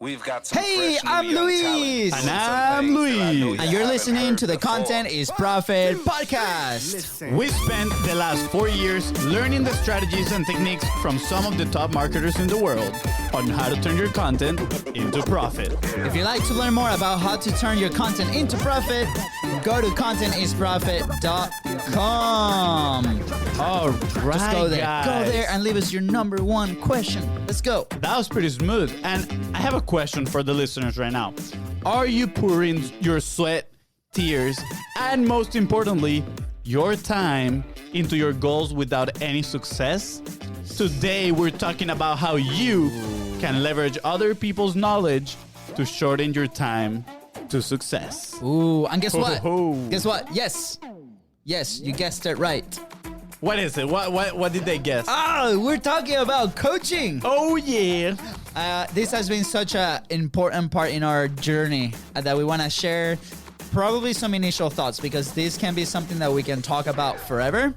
We've got some Hey, fresh new I'm young Luis. talent doing And some I'm things that I know Luis. you And you're haven't listening heard to the before. Content is Profit podcast. We spent the last 4 years learning the strategies and techniques from some of the top marketers in the world on how to turn your content into profit. If you'd like to learn more about how to turn your content into profit, go to contentisprofit.com. All right, Just go there. guys. Go there and leave us your number one question. Let's go. That was pretty smooth. And I have a question for the listeners right now. Are you pouring your sweat, tears, and most importantly, your time into your goals without any success? Today, we're talking about how you can leverage other people's knowledge to shorten your time to success. Ooh, and guess what? Ho-ho. Guess what? Yes, you guessed it right. What is it? What did they guess? Oh, we're talking about coaching. Oh, yeah. This has been such an important part in our journey that we want to share probably some initial thoughts, because this can be something that we can talk about forever.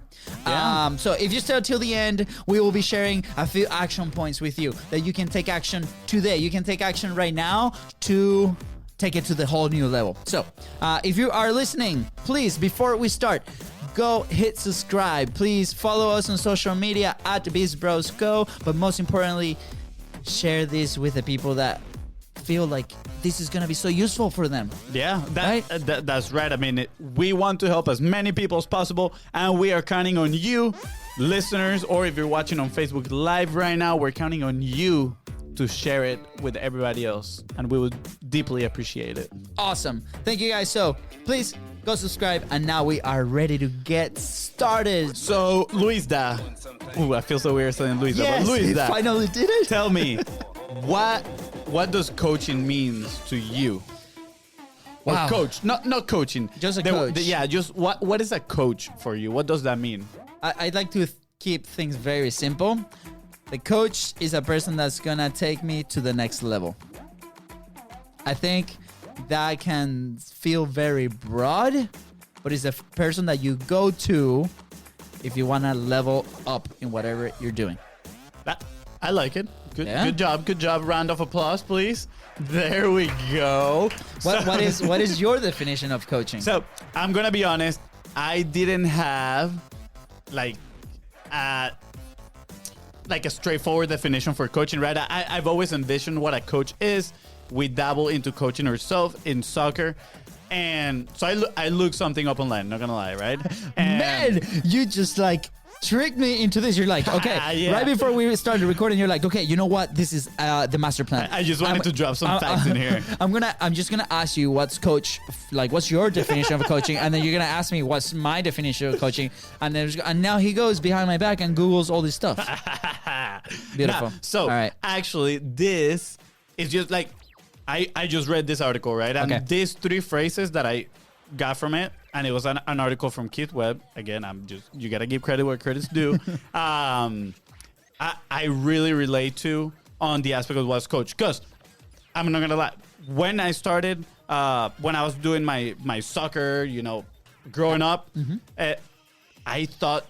Yeah. So if you stay till the end, we will be sharing a few action points with you that you can take action today. You can take action right now to take it to the whole new level. So if you are listening, please, before we start, go hit subscribe. Please follow us on social media at BIZBROS Go. But most importantly, share this with the people that feel like this is going to be so useful for them. Yeah, Right? that's right. I mean, we want to help as many people as possible, and we are counting on you, listeners, or if you're watching on Facebook Live right now, we're counting on you to share it with everybody else, and we would deeply appreciate it. Awesome. Thank you guys. So please go subscribe. And now we are ready to get started. So, LUISDA. Ooh, I feel so weird saying LUISDA, Yes, but we LUISDA. finally did it. Tell me, what does coaching means to you? Wow. Or coach, not coaching. Just a coach. Yeah, just what is a coach for you? What does that mean? I'd like to keep things very simple. The coach is a person that's going to take me to the next level. I think that can feel very broad, but it's a person that you go to if you want to level up in whatever you're doing. I like it. Good, Yeah? Good job. Round of applause, please. There we go. What is your definition of coaching? So I'm gonna be honest. I didn't have like a straightforward definition for coaching, right? I've always envisioned what a coach is. We dabble into coaching ourselves in soccer. And so I looked something up online, not gonna lie, right? And Man, you just like tricked me into this. You're like, okay, Yeah. right before we started recording, you're like, okay, you know what? This is the master plan. I just wanted to drop some facts in here. I'm just gonna ask you what's your definition of coaching, and then you're gonna ask me what's my definition of coaching, and now he goes behind my back and Googles all this stuff. Beautiful. So all right. actually, this is just like I just read this article, right? And Okay. these 3 phrases that I got from it, and it was an article from Keith Webb. Again, you gotta give credit where credit's due. I really relate to on the aspect of what's coach, because I'm not gonna lie. When I started, when I was doing my soccer, growing up, I thought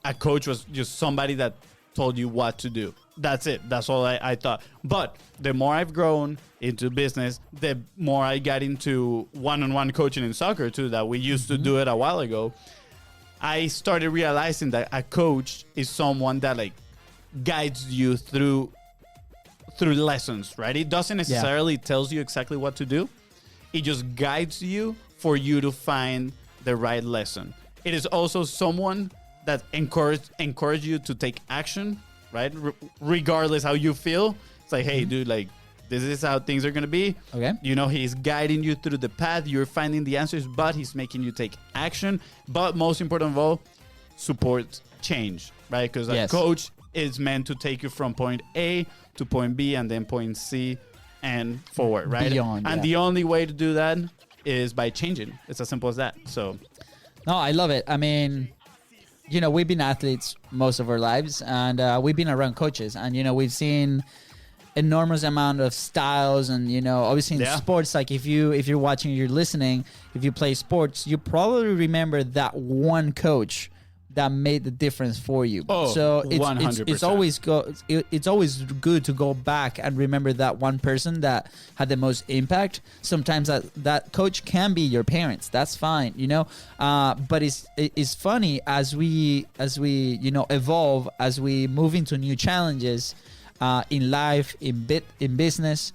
a coach was just somebody that told you what to do. That's it. That's all I thought. But the more I've grown into business, the more I got into one-on-one coaching in soccer too, that we used to do it a while ago. I started realizing that a coach is someone that like guides you through lessons, right? It doesn't necessarily tells you exactly what to do. It just guides you for you to find the right lesson. It is also someone that encourage you to take action, right? Regardless how you feel. It's like, hey, dude, like, this is how things are going to be. Okay. He's guiding you through the path. You're finding the answers, but he's making you take action. But most important of all, support change, right? Because a coach is meant to take you from point A to point B and then point C and forward, right? Beyond, and the only way to do that is by changing. It's as simple as that. So, No, I love it. I mean, we've been athletes most of our lives, and we've been around coaches, and we've seen enormous amount of styles, and obviously in sports, like if you're watching, you're listening, if you play sports, you probably remember that one coach that made the difference for you. Oh, so it's 100%. it's always good to go back and remember that one person that had the most impact. Sometimes that coach can be your parents. That's fine, you know. But it's funny as we evolve, as we move into new challenges in life, in business,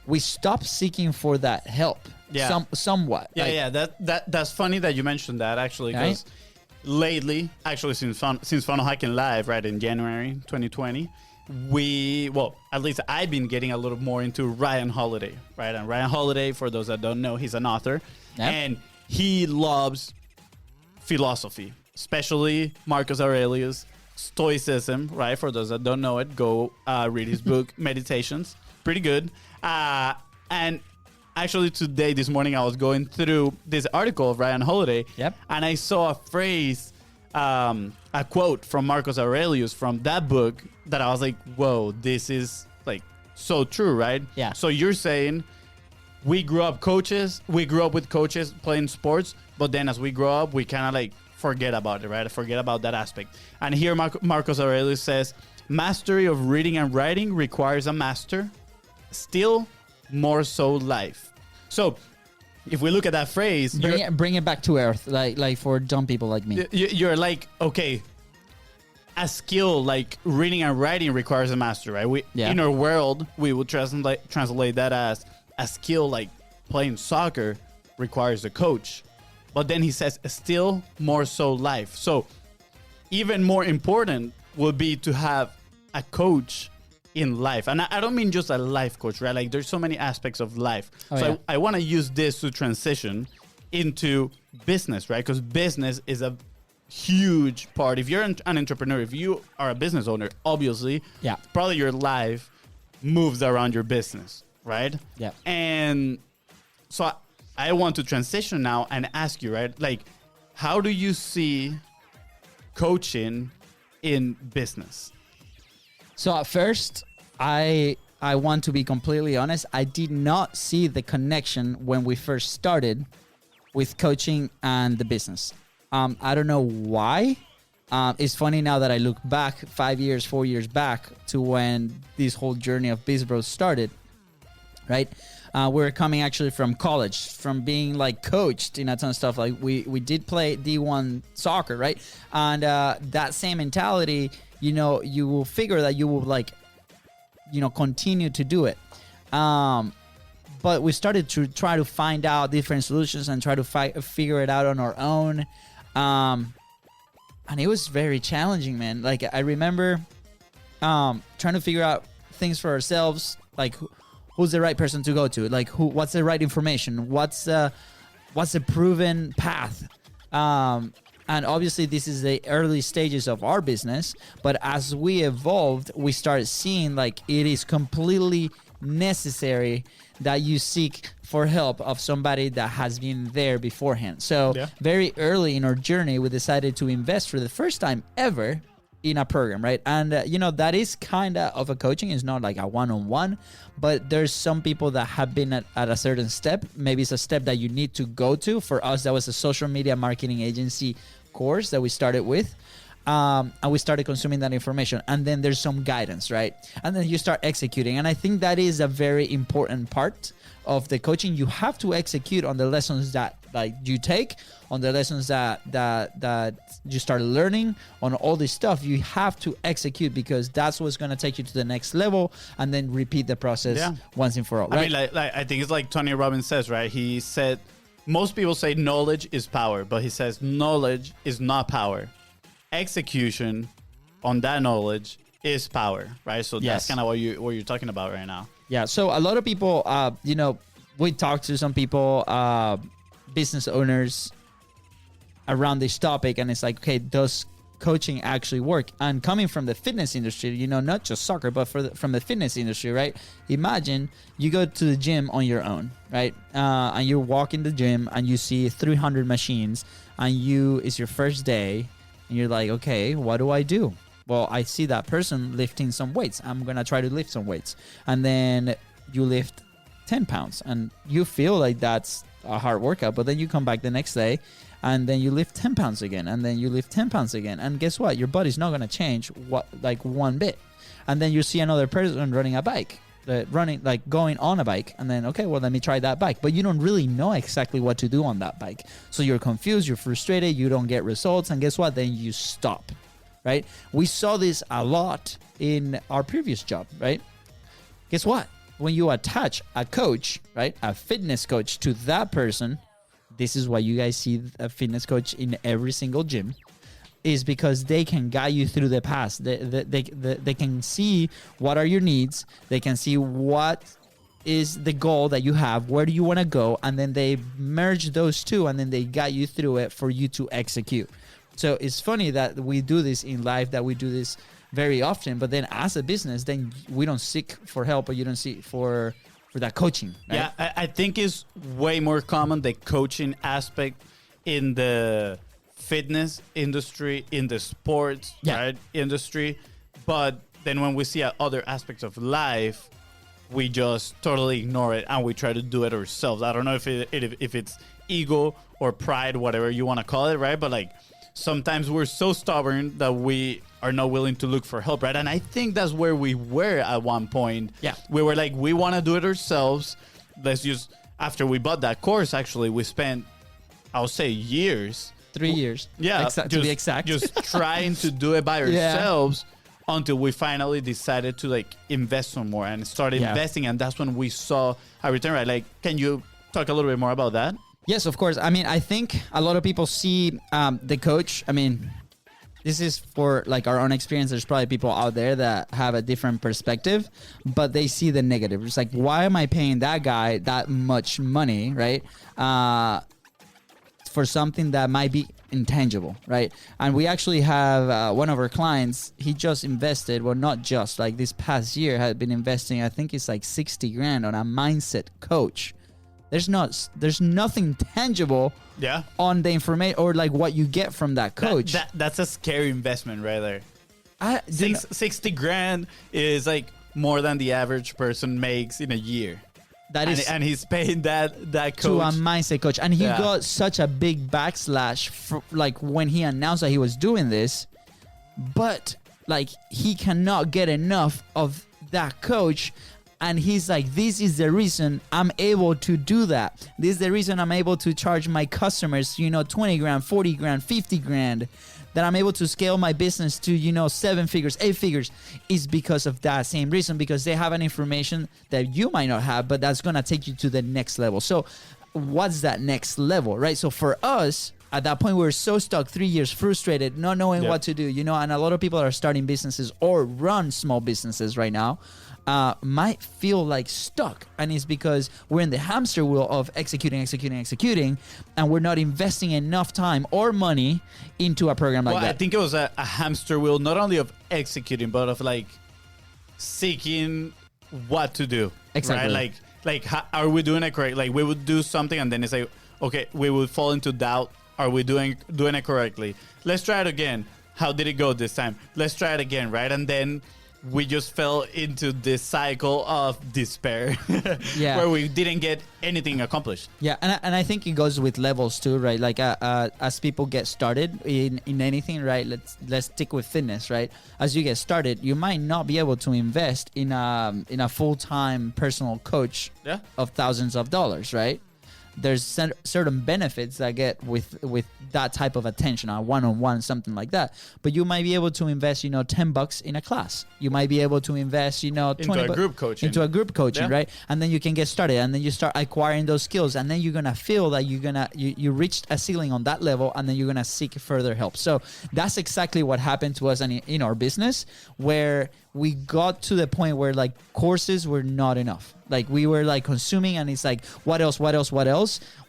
we stop seeking for that help. Yeah. Somewhat. Yeah, like, that's funny that you mentioned that, actually, because lately, actually since Funnel Hacking Live, right, in January 2020, at least I've been getting a little more into Ryan Holiday, right? And Ryan Holiday, for those that don't know, he's an author, and he loves philosophy, especially Marcus Aurelius, Stoicism, right? For those that don't know it, go read his book, Meditations. Pretty good. And actually today, this morning, I was going through this article of Ryan Holiday, and I saw a phrase, a quote from Marcus Aurelius from that book that I was like, whoa, this is like so true, right? Yeah. So you're saying we grew up with coaches playing sports, but then as we grow up, we kind of like forget about it, right? Forget about that aspect. And here Marcus Aurelius says, mastery of reading and writing requires a master, still more so life. So if we look at that phrase, bring it back to earth, like for dumb people like me. You're like, okay, a skill like reading and writing requires a master, right? In our world, we would translate that as a skill like playing soccer requires a coach. But then he says, still more so life. So even more important would be to have a coach in life. And I don't mean just a life coach, right? Like there's so many aspects of life. I want to use this to transition into business, right? Because business is a huge part. If you're an entrepreneur, if you are a business owner, obviously, probably your life moves around your business, right? Yeah. And so I want to transition now and ask you, right? Like, how do you see coaching in business? So at first, I want to be completely honest. I did not see the connection when we first started with coaching and the business. I don't know why. It's funny now that I look back 4 years back to when this whole journey of BIZBROS started, right? We're coming actually from college, from being like coached in a ton of stuff. Like we did play D1 soccer, right? And that same mentality, you know, you will figure that you will like, you know, continue to do it. But we started to try to find out different solutions and try to figure it out on our own. And it was very challenging, man. Like I remember trying to figure out things for ourselves, like who's the right person to go to, like what's the right information, what's the proven path. And obviously this is the early stages of our business, but as we evolved, we started seeing like it is completely necessary that you seek for help of somebody that has been there beforehand. So very early in our journey, we decided to invest for the first time ever in a program, right? And you know, that is kind of a coaching. It's not like a one-on-one, but there's some people that have been at a certain step. Maybe it's a step that you need to go to. For us, that was a social media marketing agency course that we started with. And we started consuming that information, and then there's some guidance, right? And then you start executing. And I think that is a very important part of the coaching. You have to execute on the lessons that like you take, on the lessons that you start learning, on all this stuff. You have to execute, because that's what's going to take you to the next level, and then repeat the process once and for all, right? I mean, like I think it's like Tony Robbins says, right? He said, most people say knowledge is power, but he says knowledge is not power. Execution on that knowledge is power, right? So that's kind of what you're talking about right now. Yeah. So a lot of people, you know, we talked to some people, business owners around this topic, and it's like, okay, does coaching actually work? And coming from the fitness industry, you know, not just soccer, but from the fitness industry, right? Imagine you go to the gym on your own, right? And you walk in the gym and you see 300 machines, and it's your first day. And you're like, okay, what do I do? Well, I see that person lifting some weights. I'm going to try to lift some weights. And then you lift 10 pounds and you feel like that's a hard workout. But then you come back the next day and then you lift 10 pounds again, and then you lift 10 pounds again, and guess what? Your body's not going to change one bit. And then you see another person running a bike, going on a bike, and then, okay, well, let me try that bike. But you don't really know exactly what to do on that bike. So you're confused, you're frustrated, you don't get results, and guess what? Then you stop, right? We saw this a lot in our previous job, right? Guess what? When you attach a coach, right, a fitness coach to that person, this is why you guys see a fitness coach in every single gym, is because they can guide you through the past. They can see what are your needs. They can see what is the goal that you have. Where do you want to go? And then they merge those two, and then they guide you through it for you to execute. So it's funny that we do this in life, that we do this very often. But then as a business, then we don't seek for help, or you don't seek for that coaching. Right? Yeah, I think it's way more common, the coaching aspect in the fitness industry, in the sports right industry. But then when we see other aspects of life, we just totally ignore it and we try to do it ourselves. I don't know if it's ego or pride, whatever you want to call it, right? But like sometimes we're so stubborn that we are not willing to look for help, right? And I think that's where we were at one point. Yeah, we were like, we want to do it ourselves. Let's just, after we bought that course, actually we spent, I'll say, years, 3 years. Yeah, to be exact. Just trying to do it by ourselves until we finally decided to like invest some more and start investing. And that's when we saw a return, right? Like, can you talk a little bit more about that? Yes, of course. I mean, I think a lot of people see the coach. I mean, this is for like our own experience. There's probably people out there that have a different perspective, but they see the negative. It's like, why am I paying that guy that much money, right? For something that might be intangible, right? And we actually have one of our clients, he just invested, well, not just, like this past year had been investing, I think it's like 60 grand on a mindset coach. There's nothing tangible on the information or like what you get from that coach. That's a scary investment right there. 60 grand is like more than the average person makes in a year. And he's paying that coach to a mindset coach, and he got such a big backslash like when he announced that he was doing this, but like he cannot get enough of that coach, and he's like, this is the reason I'm able to do that. This is the reason I'm able to charge my customers, 20 grand, 40 grand, 50 grand. That I'm able to scale my business to, 7 figures, 8 figures, is because of that same reason, because they have an information that you might not have, but that's going to take you to the next level. So what's that next level, right? So for us, at that point, we were so stuck, 3 years, frustrated, not knowing what to do, and a lot of people that are starting businesses or run small businesses right now might feel like stuck, and it's because we're in the hamster wheel of executing, and we're not investing enough time or money into a program like that. I think it was a hamster wheel, not only of executing, but of like seeking what to do. Exactly. Right? Like how, are we doing it correct? Like we would do something and then it's like, okay, we would fall into doubt. Are we doing it correctly? Let's try it again. How did it go this time? Let's try it again, right? And then we just fell into this cycle of despair where we didn't get anything accomplished. Yeah, and I think it goes with levels too, right? Like as people get started in anything, right? Let's stick with fitness, right? As you get started, you might not be able to invest in a full-time personal coach of thousands of dollars, right? There's certain benefits that get with that type of attention, a one-on-one, something like that. But you might be able to invest, $10 in a class. You might be able to invest, into a group coaching, right? And then you can get started, and then you start acquiring those skills, and then you're gonna feel that you reached a ceiling on that level, and then you're gonna seek further help. So that's exactly what happened to us in our business, where we got to the point where like courses were not enough. Like we were like consuming, and it's like, what else?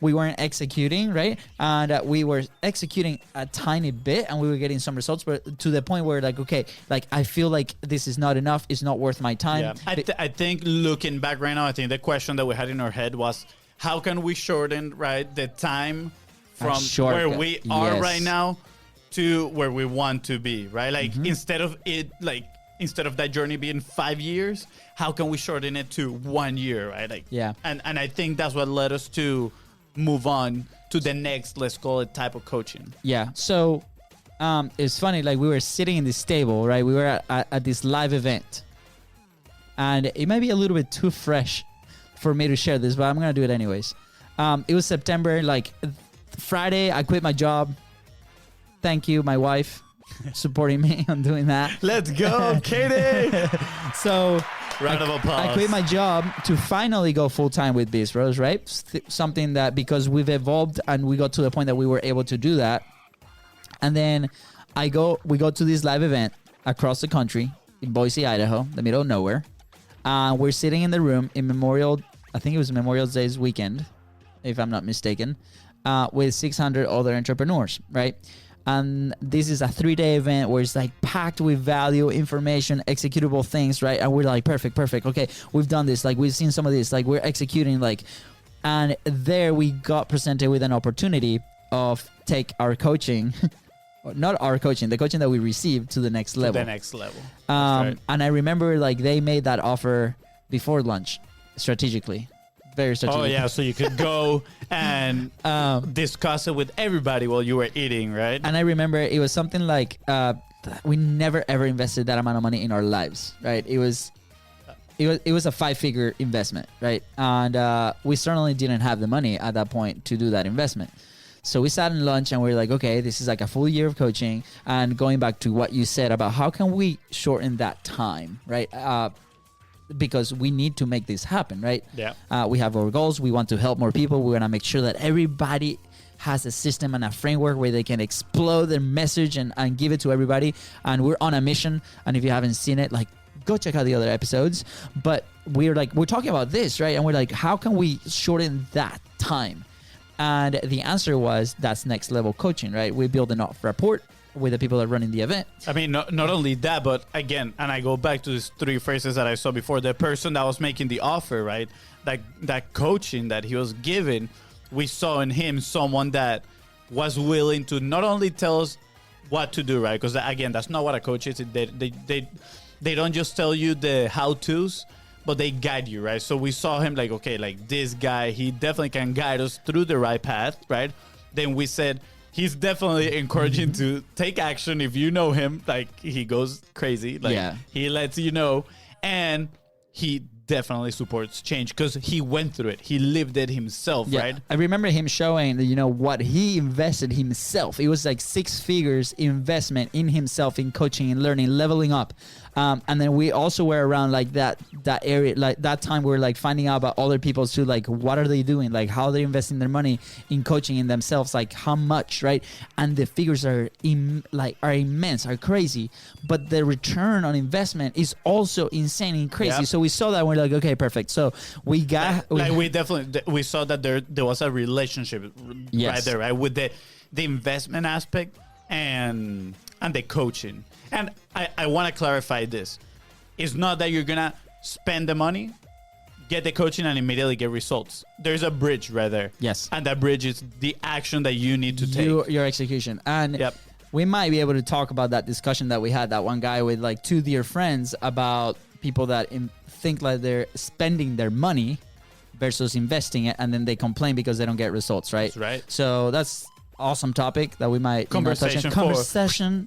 We weren't executing, right? And we were executing a tiny bit, and we were getting some results, but to the point where like, okay, like I feel like this is not enough. It's not worth my time. Yeah. I think looking back right now, I think the question that we had in our head was, how can we shorten, right, the time from where we are right now to where we want to be, right? Like instead of that journey being 5 years, how can we shorten it to 1 year, right? Like, and I think that's what led us to move on to the next, let's call it, type of coaching. Yeah. So it's funny, like we were sitting in this table, right? We were at this live event. And it might be a little bit too fresh for me to share this, but I'm going to do it anyways. It was September, like Friday, I quit my job. Thank you, my wife, supporting me on doing that. Let's go, Katie! So round of applause. I quit my job to finally go full-time with BIZBROS, right? Something that, because we've evolved and we got to the point that we were able to do that. And then we go to this live event across the country in Boise, Idaho, the middle of nowhere. We're sitting in the room in I think it was Memorial Day's weekend, if I'm not mistaken, with 600 other entrepreneurs, right? And this is a 3-day event where it's like packed with value, information, executable things, right? And we're like, perfect. Okay, we've done this. Like, we've seen some of this. Like, we're executing, like, and there we got presented with an opportunity of take our coaching, not our coaching, the coaching that we received to the next level. The next level. Right. And I remember, like, they made that offer before lunch, strategically. Very strategic. Oh, yeah, so you could go and discuss it with everybody while you were eating, right? And I remember it was something like we never ever invested that amount of money in our lives, right? It was a 5-figure investment, right? And we certainly didn't have the money at that point to do that investment. So we sat in lunch and we were like, okay, this is like a full year of coaching. And going back to what you said about how can we shorten that time, right? Because we need to make this happen, right? Yeah. We have our goals. We want to help more people. We want to make sure that everybody has a system and a framework where they can explode their message and give it to everybody. And we're on a mission. And if you haven't seen it, like, go check out the other episodes. But we're talking about this, right? And we're like, how can we shorten that time? And the answer was, that's next level coaching, right? We build enough rapport with the people that are running the event. I mean, not only that, but again, and I go back to these 3 phrases that I saw before, the person that was making the offer, right? That coaching that he was giving, we saw in him someone that was willing to not only tell us what to do, right? Because again, that's not what a coach is. They don't just tell you the how-tos, but they guide you, right? So we saw him like, okay, like this guy, he definitely can guide us through the right path, right? Then we said, he's definitely encouraging to take action. If you know him, like, he goes crazy. Like, Yeah. He lets you know. And he definitely supports change because he went through it. He lived it himself, right? I remember him showing that, what he invested himself. It was like 6 figures investment in himself, in coaching and learning, leveling up. And then we also were around like that area, like that time we were like finding out about other people too, like what are they doing? Like how are they investing their money in coaching in themselves? Like how much, right? And the figures are immense, are crazy, but the return on investment is also insane and crazy. Yep. So we saw that and we're like, okay, perfect. So we got, we saw that there was a relationship Yes. right there, right? With the investment aspect and the coaching. And I want to clarify this. It's not that you're going to spend the money, get the coaching, and immediately get results. There's a bridge right there. Yes. And that bridge is the action that you need to take. Your execution. And Yep. we might be able to talk about that discussion that we had, that one guy with like 2 dear friends, about people that think like they're spending their money versus investing it, and then they complain because they don't get results, right? That's right. So that's awesome topic that we might conversation.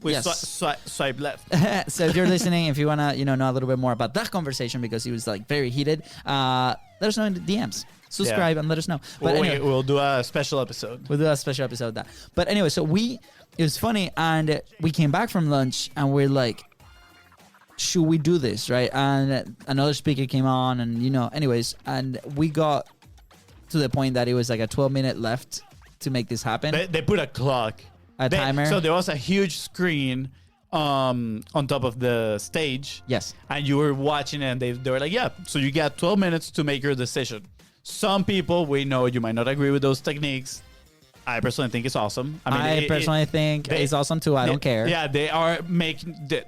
We Yes. swipe left. So if you're listening, if you want to know a little bit more about that conversation, because it was like very heated, let us know in the DMs. Subscribe and let us know. But anyway, we'll do a special episode. We'll do a special episode of that. But anyway, so it was funny, and we came back from lunch and we're like, should we do this, right? And another speaker came on, and anyways, and we got to the point that it was like a 12-minute left to make this happen. They put a clock, timer. So there was a huge screen on top of the stage. Yes. And you were watching it, and they were like, yeah, so you got 12 minutes to make your decision. Some people, we know you might not agree with those techniques. I personally think it's awesome. I personally think it's awesome too. I don't care. Yeah, they are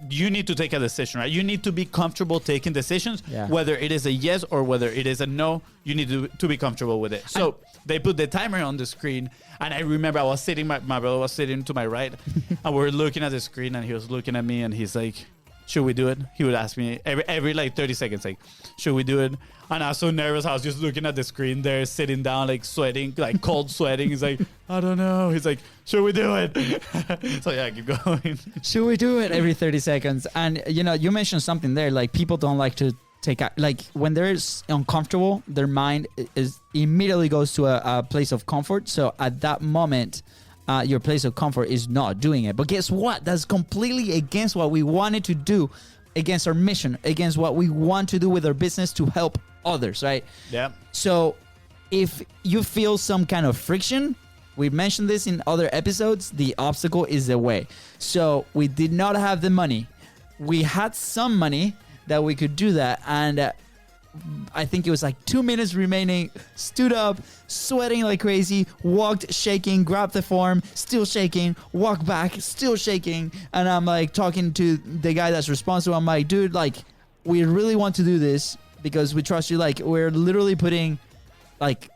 you need to take a decision, right? You need to be comfortable taking decisions, whether it is a yes or whether it is a no. You need to be comfortable with it. So they put the timer on the screen, and I remember I was sitting, my brother was sitting to my right, and we were looking at the screen, and he was looking at me, and he's like, should we do it? He would ask me every like 30 seconds, like, should we do it? And I was so nervous. I was just looking at the screen there, sitting down, like sweating, like cold sweating. He's like, I don't know. He's like, should we do it? So yeah, keep going. Should we do it every 30 seconds? And you mentioned something there, like people don't like to like when they're uncomfortable, their mind is immediately goes to a place of comfort. So at that moment, your place of comfort is not doing it. But guess what? That's completely against what we wanted to do, against our mission, against what we want to do with our business to help others, right? Yeah. So if you feel some kind of friction, we mentioned this in other episodes, the obstacle is the way. So we did not have the money. We had some money that we could do that. And I think it was like 2 minutes remaining, stood up, sweating like crazy, walked shaking, grabbed the form, still shaking, walked back, still shaking. And I'm like talking to the guy that's responsible. I'm like, dude, like, we really want to do this because we trust you. Like, we're literally putting like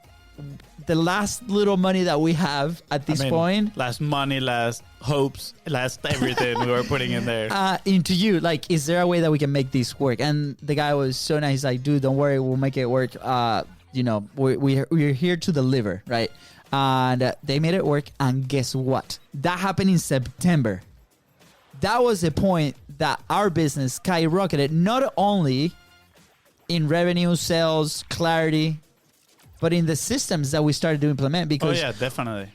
the last little money that we have at this point. Last money, last hopes, last everything we were putting in there. Into you. Like, is there a way that we can make this work? And the guy was so nice. He's like, dude, don't worry. We'll make it work. We're here to deliver, right? And they made it work. And guess what? That happened in September. That was the point that our business skyrocketed, not only in revenue, sales, clarity, but in the systems that we started to implement. Because oh yeah, definitely.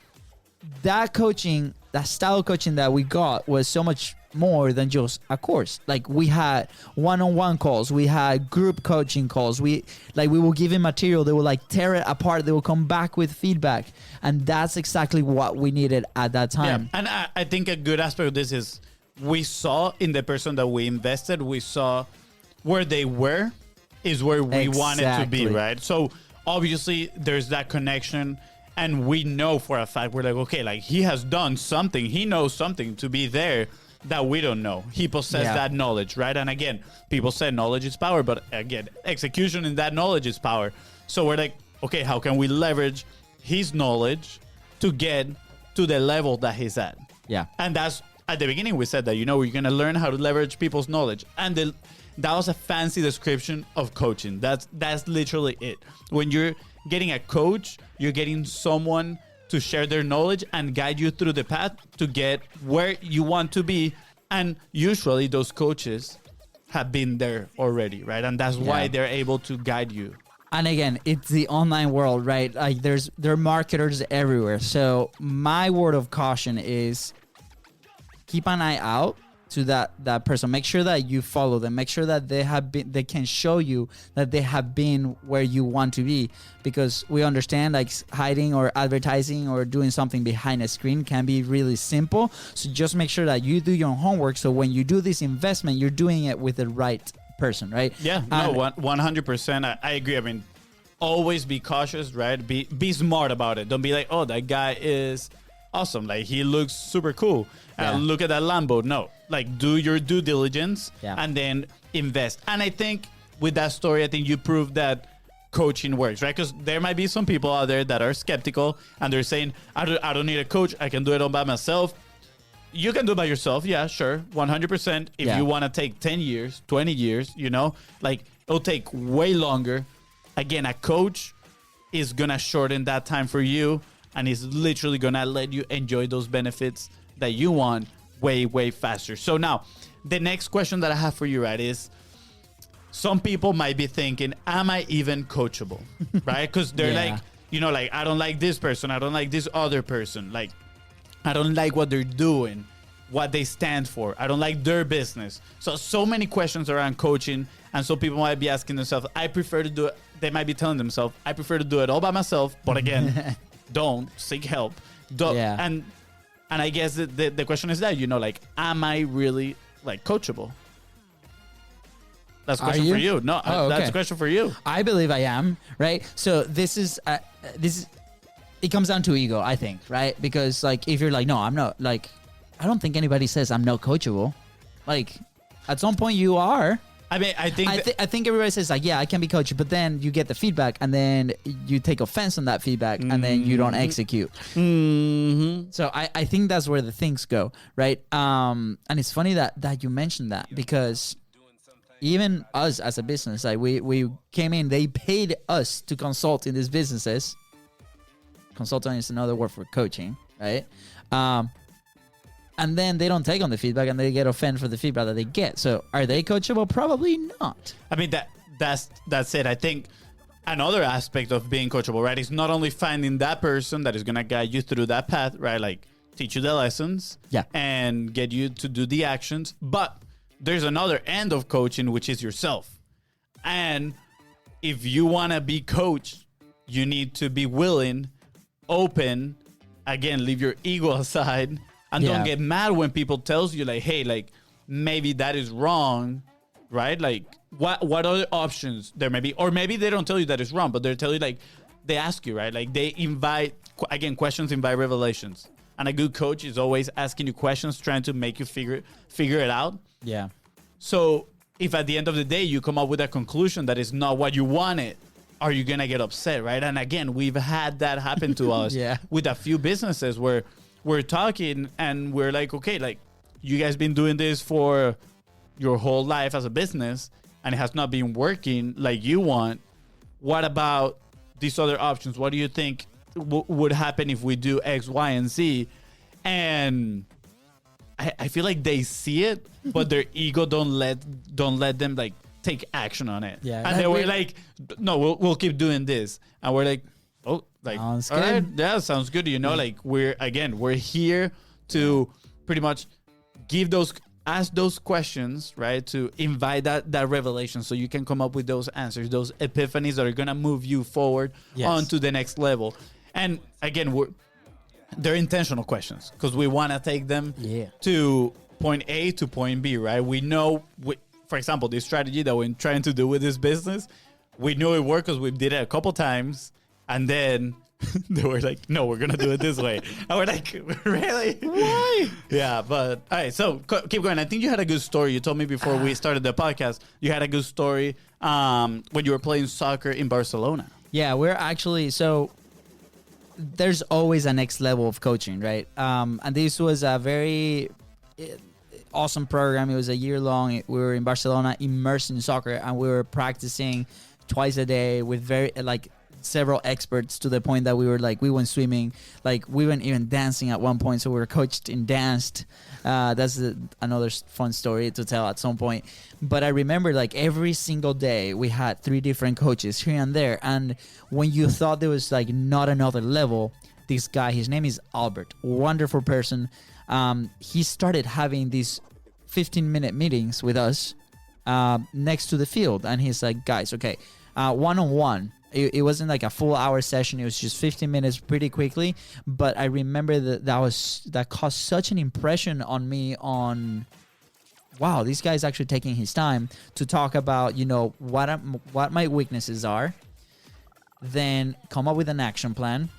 That coaching, that style of coaching that we got was so much more than just a course. Like, we had one-on-one calls, we had group coaching calls. We will give him material, they will like tear it apart, they will come back with feedback, and that's exactly what we needed at that time. Yeah. And I think a good aspect of this is we saw in the person that we invested, we saw where they were is where we wanted to be, right? So obviously there's that connection, and we know for a fact, we're like, okay, like he has done something, he knows something to be there that we don't know. He possesses that knowledge, right? And again, people say knowledge is power, but again, execution in that knowledge is power. So we're like, okay, how can we leverage his knowledge to get to the level that he's at? Yeah. And that's, at the beginning we said that, we're going to learn how to leverage people's knowledge. And that was a fancy description of coaching. That's literally it. When you're getting a coach, you're getting someone to share their knowledge and guide you through the path to get where you want to be. And usually those coaches have been there already, right? And that's why they're able to guide you. And again, it's the online world, right? Like, there are marketers everywhere. So my word of caution is keep an eye out to that person. Make sure that you follow them. Make sure that they can show you that they have been where you want to be, because we understand like hiding or advertising or doing something behind a screen can be really simple. So just make sure that you do your homework. So when you do this investment, you're doing it with the right person, right? Yeah, no, 100%. I agree. I mean, always be cautious, right? Be smart about it. Don't be like, oh, that guy is awesome. Like, he looks super cool. Look at that Lambo. No, like, do your due diligence and then invest. And I think with that story, I think you proved that coaching works, right? Because there might be some people out there that are skeptical and they're saying, I don't need a coach. I can do it all by myself. You can do it by yourself. Yeah, sure. 100%. If you want to take 10 years, 20 years, like, it'll take way longer. Again, a coach is going to shorten that time for you, and is literally going to let you enjoy those benefits that you want way, way faster. So now, the next question that I have for you, right, is some people might be thinking, am I even coachable? Right? Because they're like, like, I don't like this person. I don't like this other person. Like, I don't like what they're doing, what they stand for. I don't like their business. So many questions around coaching. And so people might be asking themselves, I prefer to do it. They might be telling themselves, I prefer to do it all by myself. But again, don't seek help. And I guess the question is that, like, am I really like coachable? That's a question for you. No, that's a question for you. I believe I am, right? So this is it comes down to ego, I think, right? Because like, if you're like, no, I'm not, like, I don't think anybody says I'm not coachable. Like, at some point you are, I mean, I think I think everybody says like, yeah, I can be coached, but then you get the feedback and then you take offense on that feedback and then you don't execute. So I think that's where the things go, right? And it's funny that you mentioned that, because even us as a business, like we came in, they paid us to consult in these businesses. Consulting is another word for coaching, right? And then they don't take on the feedback and they get offended for the feedback that they get. So are they coachable? Probably not. I mean, that's it. I think another aspect of being coachable, right, is not only finding that person that is going to guide you through that path, right? Like teach you the lessons and get you to do the actions. But there's another end of coaching, which is yourself. And if you want to be coached, you need to be willing, open, again, leave your ego aside. And don't get mad when people tells you like, hey, like maybe that is wrong, right? Like what other options there may be, or maybe they don't tell you that it's wrong, but they tell you like, they ask you, right? Like they invite, again, questions invite revelations. And a good coach is always asking you questions, trying to make you figure it out. Yeah. So if at the end of the day you come up with a conclusion that is not what you wanted, are you gonna get upset, right? And again, we've had that happen to us with a few businesses where we're talking and we're like, okay, like you guys been doing this for your whole life as a business and it has not been working like you want. What about these other options? What do you think would happen if we do X, Y, and Z? And I feel like they see it, but their ego don't let them like take action on it. Yeah, and they were like, no, we'll keep doing this. And we're like, oh, like, sounds all right, good. yeah, sounds good. You know, like we're here to pretty much ask those questions, right? To invite that revelation so you can come up with those answers, those epiphanies that are going to move you forward onto the next level. And again, they're intentional questions because we want to take them to point A to point B, right? We know, for example, this strategy that we're trying to do with this business, we know it worked because we did it a couple times. And then they were like, no, we're going to do it this way. And we're like, really? Why? Yeah, but all right, so keep going. I think you had a good story. You told me before we started the podcast, you had a good story when you were playing soccer in Barcelona. Yeah, we're actually, so there's always a next level of coaching, right? And this was a very awesome program. It was a year long. We were in Barcelona immersed in soccer and we were practicing twice a day with several experts to the point that we went swimming, like we went even dancing at one point. So we were coached in danced. That's another fun story to tell at some point. But I remember like every single day we had 3 different coaches here and there. And when you thought there was like not another level, this guy, his name is Albert, wonderful person. He started having these 15-minute meetings with us next to the field. And he's like, guys, okay, one-on-one. It wasn't like a full hour session. It was just 15 minutes pretty quickly. But I remember that caused such an impression on me on, wow, this guy's actually taking his time to talk about, you know, what my weaknesses are, then come up with an action plan.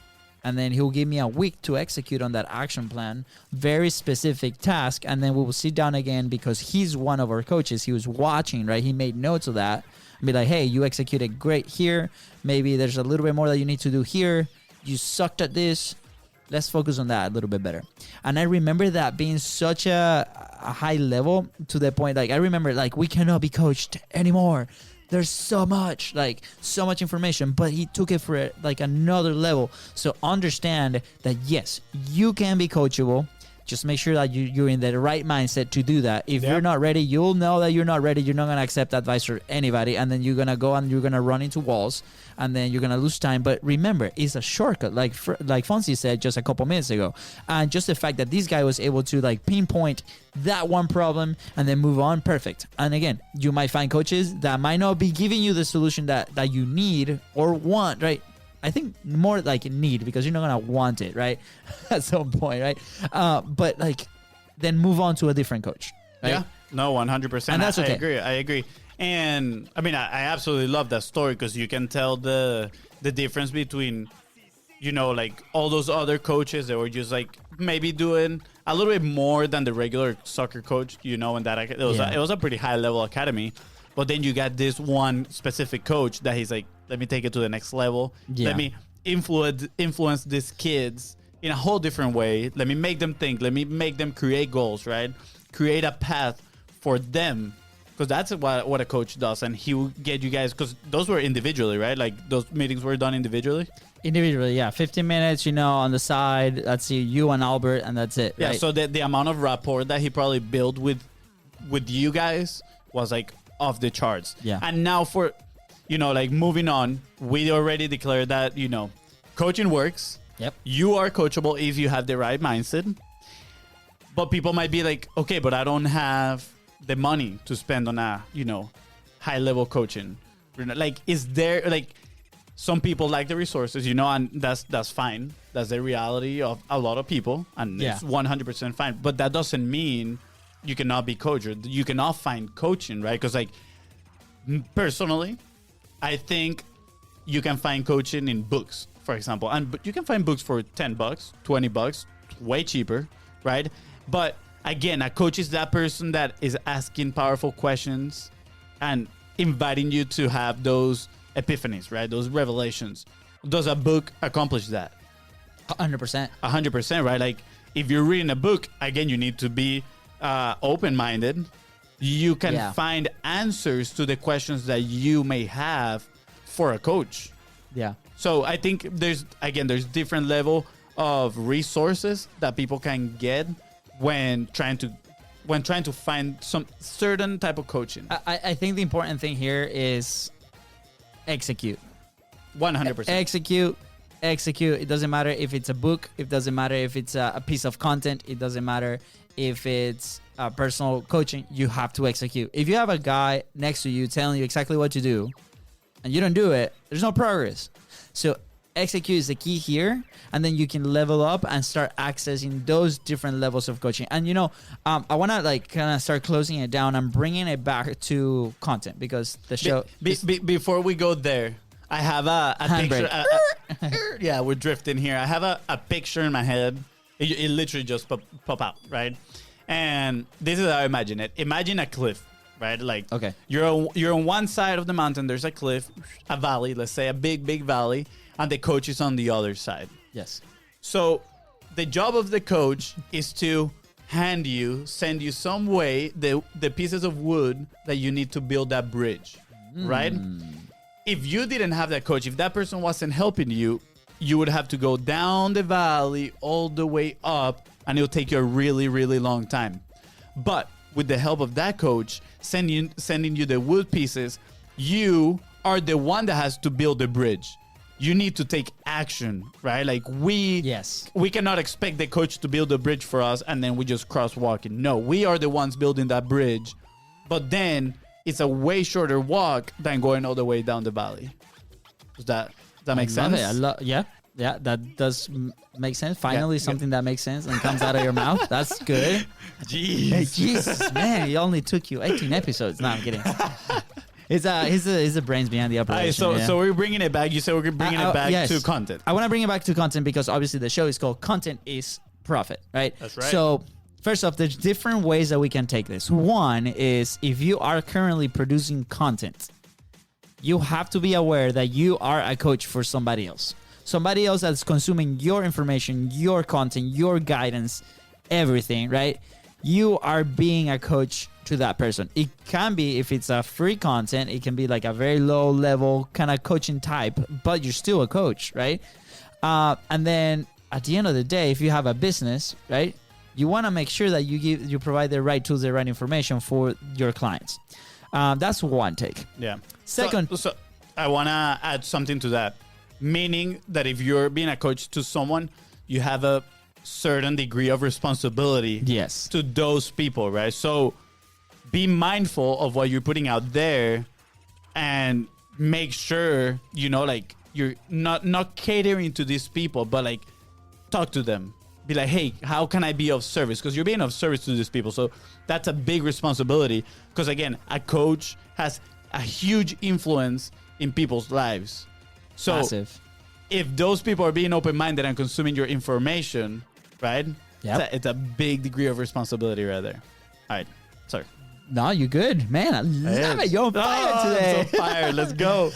And then he'll give me a week to execute on that action plan, very specific task. And then we will sit down again because he's one of our coaches. He was watching, right? He made notes of that. Be like, hey, you executed great here. Maybe there's a little bit more that you need to do here. You sucked at this. Let's focus on that a little bit better. And I remember that being such a high level to the point, like, I remember, like, we cannot be coached anymore. There's so much information, but he took it for like another level. So understand that, yes, you can be coachable. Just make sure that you're in the right mindset to do that. If you're not ready, you'll know that you're not ready. You're not going to accept advice from anybody. And then you're going to go and you're going to run into walls. And then you're going to lose time. But remember, it's a shortcut, like FONZI said just a couple minutes ago. And just the fact that this guy was able to like pinpoint that one problem and then move on, perfect. And again, you might find coaches that might not be giving you the solution that you need or want, right? I think more like need, because you're not going to want it, right? At some point, right? But like, then move on to a different coach. Right? Yeah, no, 100%. And that's okay. I agree. And I mean, I absolutely love that story because you can tell the difference between, you know, like all those other coaches that were just like maybe doing a little bit more than the regular soccer coach, you know, and that it was a pretty high level academy. But then you got this one specific coach that he's like, let me take it to the next level. Yeah. Let me influence these kids in a whole different way. Let me make them think. Let me make them create goals, right? Create a path for them. Because that's what a coach does. And he will get you guys, because those were individually, right? Like those meetings were done individually. Individually, yeah. 15 minutes, on the side. Let's see, you and Albert, and that's it. Yeah, right? so the amount of rapport that he probably built with you guys was like off the charts. Yeah. And now for, like moving on, we already declared that, coaching works. Yep. You are coachable if you have the right mindset. But people might be like, okay, but I don't have the money to spend on a, high level coaching. Like, is there like some people like the resources, and that's fine. That's the reality of a lot of people, and it's 100% fine. But that doesn't mean you cannot be coached. Or you cannot find coaching, right? Because like personally, I think you can find coaching in books, for example, but you can find books for $10, $20, way cheaper, right? But again, a coach is that person that is asking powerful questions and inviting you to have those epiphanies, right? Those revelations. Does a book accomplish that? 100%. 100%, right? Like if you're reading a book, again, you need to be open-minded. You can find answers to the questions that you may have for a coach. Yeah. So I think there's different level of resources that people can get when trying to find some certain type of coaching. I think the important thing here is execute. 100%. Execute. It doesn't matter if it's a book. It doesn't matter if it's a piece of content. It doesn't matter if it's personal coaching. You have to execute. If you have a guy next to you telling you exactly what to do and you don't do it, there's no progress. So execute is the key here, and then you can level up and start accessing those different levels of coaching. And I want to kind of start closing it down and bringing it back to content, because the show before we go there, I have a picture. Yeah, we're drifting here. I have a picture in my head. It literally just pop out, right? And this is how I imagine it. Imagine a cliff, right? Like, okay, you're on one side of the mountain. There's a cliff, a valley. Let's say a big valley. And the coach is on the other side. Yes. So the job of the coach is to send you some way the pieces of wood that you need to build that bridge, right? If you didn't have that coach, if that person wasn't helping you, you would have to go down the valley all the way up, and it'll take you a really, really long time. But with the help of that coach, sending you the wood pieces, you are the one that has to build the bridge. You need to take action, right? Like we cannot expect the coach to build a bridge for us and then we just cross walking. No, we are the ones building that bridge, but then it's a way shorter walk than going all the way down the valley. Does that make sense? Yeah, that does make sense. Finally, something that makes sense and comes out of your mouth. That's good. Jeez. Hey, Jesus, man, it only took you 18 episodes. No, I'm kidding. He's the brains behind the operation. So we're bringing it back. You said we're bringing it back to content. I want to bring it back to content because obviously the show is called Content is Profit, right? That's right. So first off, there's different ways that we can take this. One is if you are currently producing content, you have to be aware that you are a coach for somebody else. Somebody else that's consuming your information, your content, your guidance, everything, right? You are being a coach to that person. It can be, if it's a free content, it can be like a very low level kind of coaching type, but you're still a coach, right? And then at the end of the day, if you have a business, right, you want to make sure that you provide the right tools, the right information for your clients. That's one take. Yeah. Second, so I want to add something to that, meaning that if you're being a coach to someone, you have a certain degree of responsibility to those people, right? So be mindful of what you're putting out there and make sure, like you're not catering to these people, but like talk to them. Be like, hey, how can I be of service? Because you're being of service to these people. So that's a big responsibility. Because again, a coach has a huge influence in people's lives. So massive. If those people are being open-minded and consuming your information, right? Yep. It's a big degree of responsibility right there. All right. Sorry. No, you good, man. I love it. You're on fire today. I'm so fired. Let's go.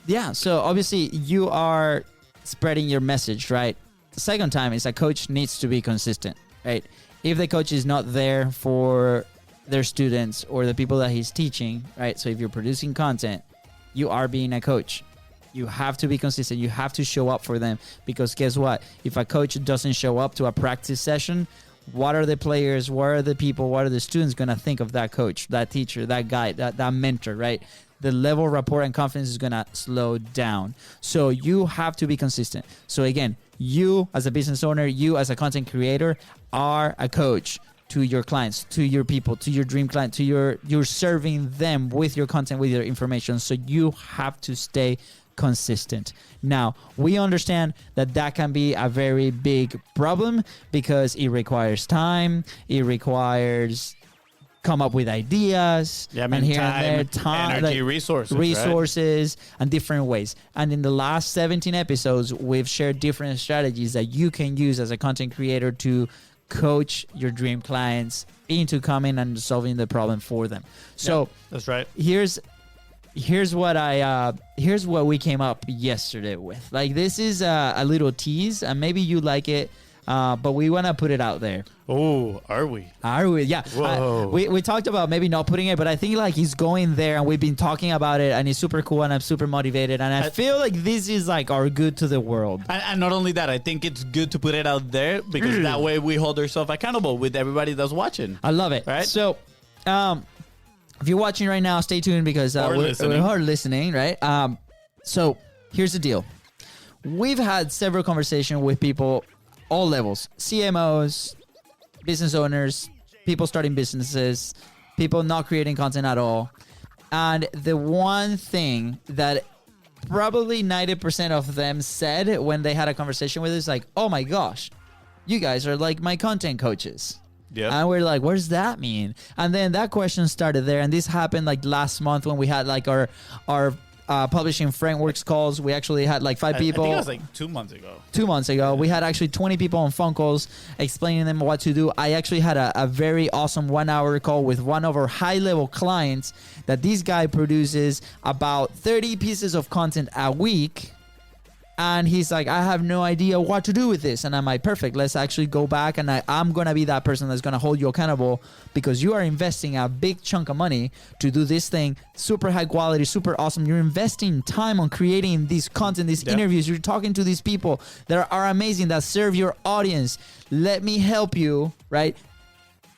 Yeah. So obviously you are spreading your message, right? The second time is a coach needs to be consistent, right? If the coach is not there for their students or the people that he's teaching, right? So if you're producing content, you are being a coach. You have to be consistent. You have to show up for them, because guess what? If a coach doesn't show up to a practice session, what are the players, what are the people, what are the students going to think of that coach, that teacher, that guide, that mentor, right? The level of rapport and confidence is going to slow down. So you have to be consistent. So again, you as a business owner, you as a content creator are a coach to your clients, to your people, to your dream client, to you're serving them with your content, with your information. So you have to stay consistent. Now, we understand that can be a very big problem because it requires time, it requires come up with ideas, and here time, and there, time, energy, resources, right? and different ways. And in the last 17 episodes, we've shared different strategies that you can use as a content creator to coach your dream clients into coming and solving the problem for them. So that's right. Here's what we came up yesterday with. Like, this is a little tease, and maybe you like it, but we want to put it out there. Oh, are we? Yeah. Whoa. We talked about maybe not putting it, but I think like he's going there, and we've been talking about it, and it's super cool, and I'm super motivated, and I feel like this is like our good to the world. And not only that, I think it's good to put it out there, because that way we hold ourselves accountable with everybody that's watching. I love it. Right? So, if you're watching right now, stay tuned, because we're listening, right? So here's the deal. We've had several conversations with people, all levels, CMOs, business owners, people starting businesses, people not creating content at all. And the one thing that probably 90% of them said when they had a conversation with us, like, oh my gosh, you guys are like my content coaches. Yeah. And we're like, what does that mean? And then that question started there. And this happened like last month when we had like our publishing frameworks calls. We actually had like 5 people. I think it was like 2 months ago. 2 months ago. We had actually 20 people on phone calls explaining them what to do. I actually had a very awesome 1-hour call with one of our high-level clients that this guy produces about 30 pieces of content a week. And he's like, I have no idea what to do with this. And I'm like, perfect. Let's actually go back. And I'm going to be that person that's going to hold you accountable, because you are investing a big chunk of money to do this thing. Super high quality, super awesome. You're investing time on creating this content, these interviews. You're talking to these people that are amazing, that serve your audience. Let me help you, right?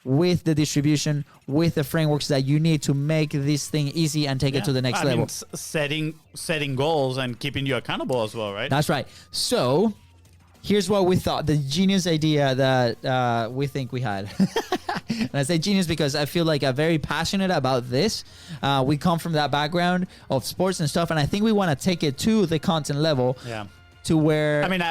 With the distribution, with the frameworks that you need to make this thing easy and take it to the next level. Setting goals and keeping you accountable as well, right? That's right. So here's what we thought, the genius idea that we think we had. And I say genius because I feel like I'm very passionate about this. We come from that background of sports and stuff, and I think we want to take it to the content level. Yeah. To where... I mean,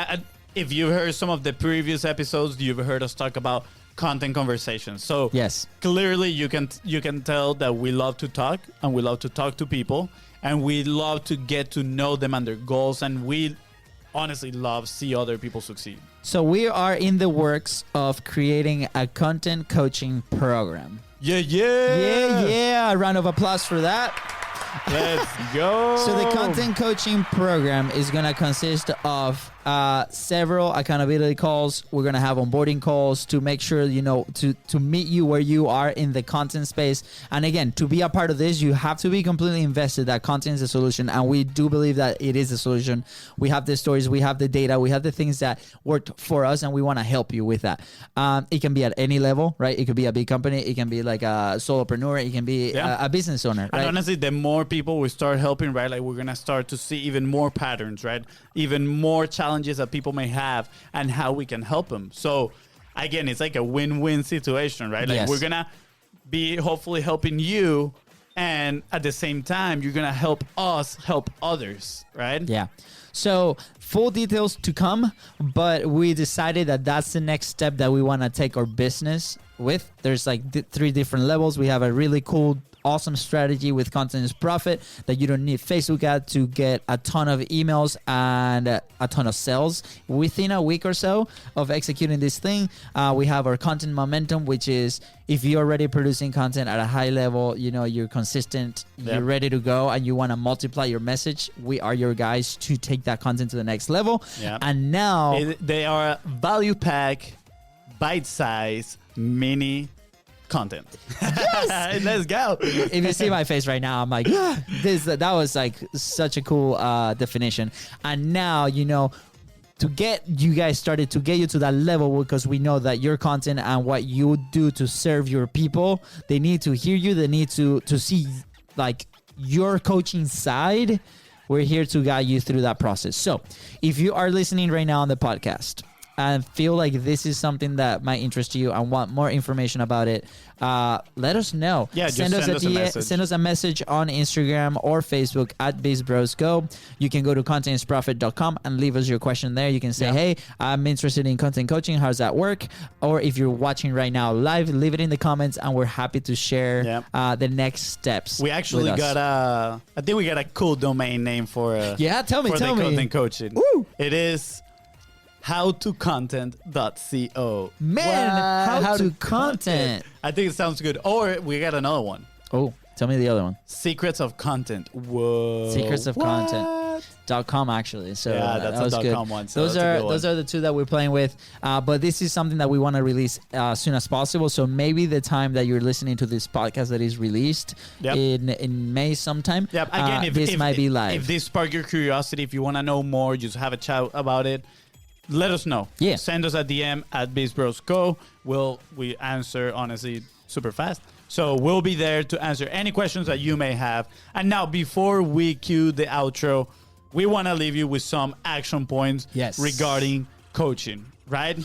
if you've heard some of the previous episodes, you've heard us talk about content conversations. So yes, clearly you can tell that we love to talk, and we love to talk to people, and we love to get to know them and their goals, and we honestly love see other people succeed. So we are in the works of creating a content coaching program. Yeah. A round of applause for that. Let's go. So the content coaching program is going to consist of several accountability calls. We're going to have onboarding calls to make sure, to meet you where you are in the content space. And again, to be a part of this, you have to be completely invested that content is a solution. And we do believe that it is a solution. We have the stories, we have the data, we have the things that worked for us, and we want to help you with that. It can be at any level, right? It could be a big company. It can be like a solopreneur. It can be a business owner, right? And honestly, the more people we start helping, right, like we're going to start to see even more patterns, right? Even more challenges that people may have and how we can help them. So again, it's like a win-win situation, right? Like we're going to be hopefully helping you, and at the same time, you're going to help us help others, right? Yeah. So full details to come, but we decided that that's the next step that we want to take our business. with. There's like 3 different levels. We have a really cool, awesome strategy with Content is Profit that you don't need Facebook ad to get a ton of emails and a ton of sales within a week or so of executing this thing. We have our Content Momentum, which is if you're already producing content at a high level, you know, you're consistent, you're ready to go, and you want to multiply your message, we are your guys to take that content to the next level. And now they are value pack, bite size, mini content. Yes! Let's go. If you see my face right now, I'm like, that was like such a cool definition. And now, you know, to get you guys started, to get you to that level, because we know that your content and what you do to serve your people, they need to hear you. They need to see like your coaching side. We're here to guide you through that process. So if you are listening right now on the podcast and feel like this is something that might interest you and want more information about it, let us know. Yeah, send us a message. Send us a message on Instagram or Facebook at BIZBROS Go. You can go to contentisprofit.com and leave us your question there. You can say, hey, I'm interested in content coaching. How does that work? Or if you're watching right now live, leave it in the comments and we're happy to share the next steps. We actually got I think we got a cool domain name for tell me. Content coaching. Woo! It is howtocontent.co. Man, how to content. I think it sounds good. Or we got another one. Oh, tell me the other one. Secrets of Content. Whoa. Secrets of Content.com actually. So that's that was a good. .com one. So those are the 2 that we're playing with. But this is something that we want to release as soon as possible. So maybe the time that you're listening to this podcast that is released in May sometime. Yep. Again, if this might be live. If this sparked your curiosity, if you want to know more, just have a chat about it. Let us know. Yeah. Send us a DM at BIZBROS Go. We answer honestly super fast. So we'll be there to answer any questions that you may have. And now, before we cue the outro, we want to leave you with some action points regarding coaching, right?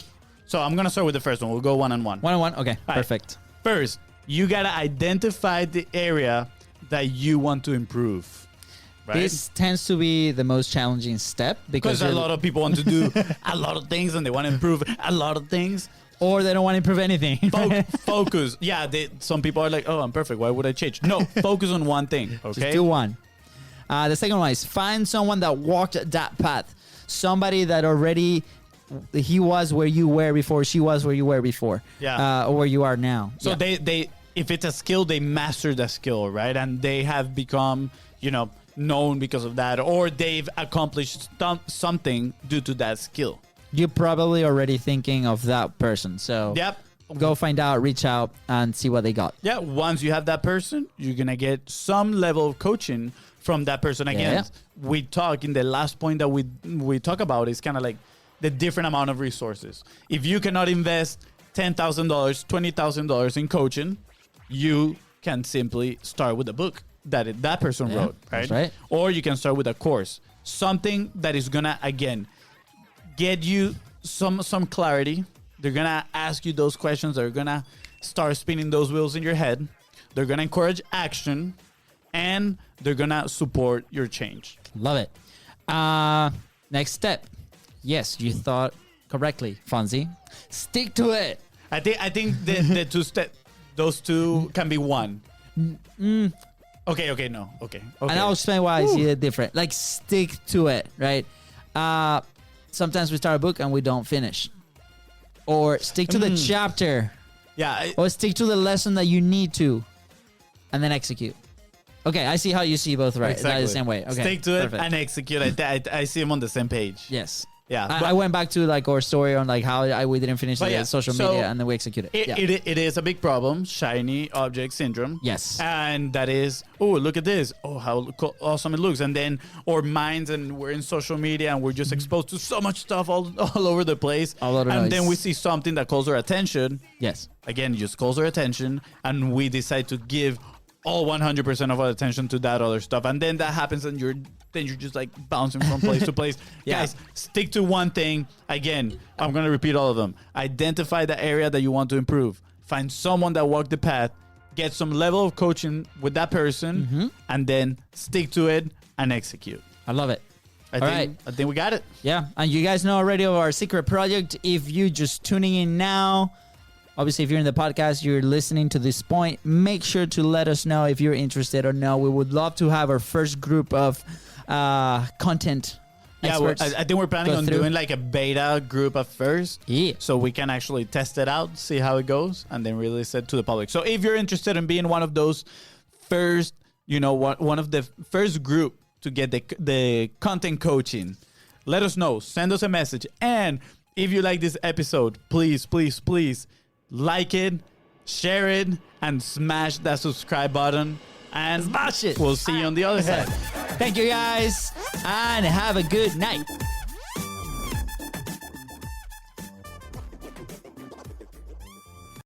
So I'm going to start with the first one. We'll go one-on-one. One-on-one? Okay, perfect. First, you got to identify the area that you want to improve. Right? This tends to be the most challenging step because a lot of people want to do a lot of things and they want to improve a lot of things. Or they don't want to improve anything. Focus. Yeah, some people are like, oh, I'm perfect. Why would I change? No, focus on one thing. Okay. Just do one. The second one is find someone that walked that path. Somebody that already, he was where you were before, she was where you were before. Or where you are now. So they if it's a skill, they mastered the skill, right? And they have become, known because of that, or they've accomplished something due to that skill. You're probably already thinking of that person. So go find out, reach out, and see what they got. Yeah, once you have that person, you're going to get some level of coaching from that person. Again, we talk in the last point that we talk about is kind of like the different amount of resources. If you cannot invest $10,000, $20,000 in coaching, you can simply start with a book that person wrote, right? That's right? Or you can start with a course, something that is gonna again get you some clarity. They're gonna ask you those questions. They're gonna start spinning those wheels in your head. They're gonna encourage action, and they're gonna support your change. Love it. Next step. Yes, you thought correctly, Fonzie. Stick to it. I think the two those two can be one. Okay. And I'll explain why I see it different. Like, stick to it, right? Sometimes we start a book and we don't finish. Or stick to the chapter. Yeah. Or stick to the lesson that you need to. And then execute. Okay, I see how you see both, right? Exactly. The same way. Okay, stick to it and execute. I see them on the same page. Yes. Yeah, I went back to like our story on like how we didn't finish the social media and then we executed it. It is a big problem, shiny object syndrome. Yes. And that is, oh, look at this. Oh, how awesome it looks. And then our minds, and we're in social media and we're just exposed to so much stuff all over the place. And then we see something that calls our attention. Yes. Again, it just calls our attention and we decide to give all 100% of our attention to that other stuff. And then that happens and you're just like bouncing from place to place. Guys, stick to one thing. Again, I'm going to repeat all of them. Identify the area that you want to improve. Find someone that walked the path. Get some level of coaching with that person. And then stick to it and execute. I love it. I think we got it. Yeah. And you guys know already of our secret project. If you just tuning in now, Obviously, if you're in the podcast, you're listening to this point, make sure to let us know if you're interested or no. We would love to have our first group of content experts. I think we're planning on doing like a beta group at first. Yeah. So we can actually test it out, see how it goes, and then release it to the public. So if you're interested in being one of those first, one of the first group to get the content coaching, let us know. Send us a message. And if you like this episode, please, please, please like it, share it, and smash that subscribe button. And smash it. We'll see you on the other side. Thank you, guys, and have a good night.